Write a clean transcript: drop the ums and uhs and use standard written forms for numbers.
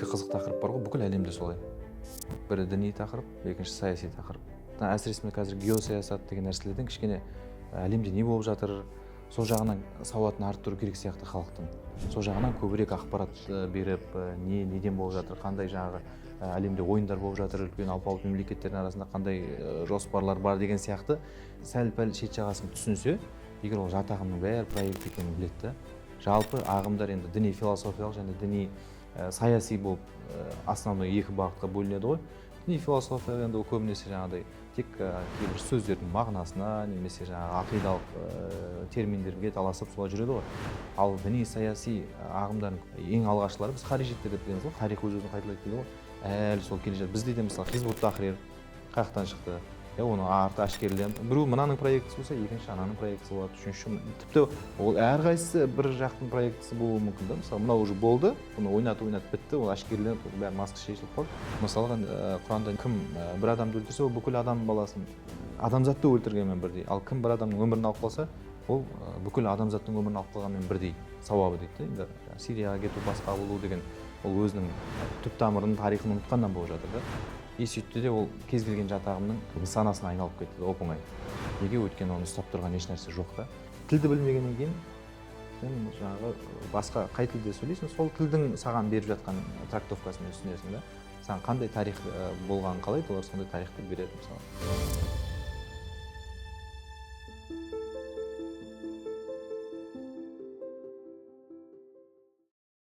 екі қызық тақырып бар ғой, бүкіл әлемде солай. Бірі діни тақырып, екінші саяси тақырып. Әсіресе қазір геосаясат деген нәрселерден кішкене әлемде не болып жатыр, сол жағынан сауатын арттыру керек сияқты халықтың. Сол жағынан көбірек ақпарат беріп, неден болып жатыр, қандай жаңағы әлемде ойындар болып жатыр, үлкен алпауыт мемлекеттердің арасында қандай жоспарлар бар деген сияқты сәл-пәл шет жағасын түсінсе, егер ол жат ағымның бәрі проект екенін біледі. Жалпы ағымдар енді діни философиялық және діни саяси болып основной екі бағытқа бөлінеді ғой. Діни философия енді көбінесе жаңағыдай тек кейбір сөздердің мағынасына немесе жаңағы ақидалық терминдерге таласып солай жүреді ғой. Ал діни саяси ағымдардың ең алғашқылары біз харижиттер деп білеміз ғой, тарих өз-өзін қайталайды дейді ғой. Әлі сол келе жатыр. Бізде де мысалы Хизбут Тахрир қаяқтан шықты. Оның арты әшкереленіп, біреу мынаның проектісі болса, екінші ананың проектісі болады, үшінші тіпті ол әрқайсысы бір жақтың проектісі болуы мүмкін да. Мысалы, мынау уже болды, бұны ойнатып бітті, ол әшкереленіп, бәрі маска шешіліп қалды. Мысалға, Құранда кім бір адамды өлтірсе, ол бүкіл адам баласын, адамзатты өлтіргенмен бірдей. Ал кім бір адамның өмірін алып қалса, ол бүкіл адамзаттың өмірін алып қалғанмен бірдей сауабы дейді. Енді Сирияға кету, басқа болу деген ол өзінің түп тамырын, тарихын ұмытқаннан болып жатыр да. Сөйтті де ол кез келген жат ағымның нысанасына айналып кетті оп-оңай. Неге? Өйткені оны ұстап тұрған еш нәрсе жоқ та. Тілді білмегеннен кейін сен жаңағы басқа қай тілде сөйлейсің, сол тілдің саған беріп жатқан трактовкасымен түсінесің да. Саған қандай тарих болғанын қалайды, олар сондай тарихты береді мысалы.